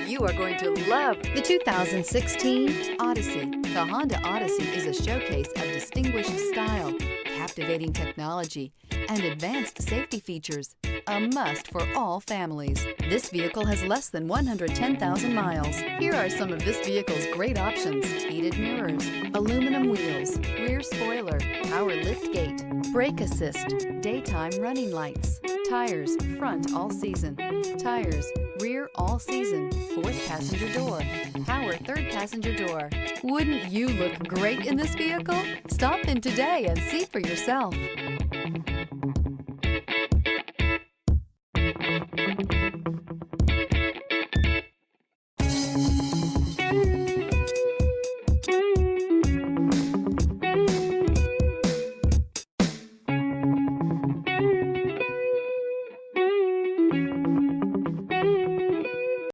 You are going to love the 2016 Odyssey. The Honda Odyssey is a showcase of distinguished style, captivating technology, and advanced safety features. A must for all families. This vehicle has less than 110,000 miles. Here are some of this vehicle's great options: heated mirrors, aluminum wheels, rear spoiler, power lift gate, brake assist, daytime running lights, tires front all season, tires rear all season, fourth passenger door, power third passenger door. Wouldn't you look great in this vehicle? Stop in today and see for yourself.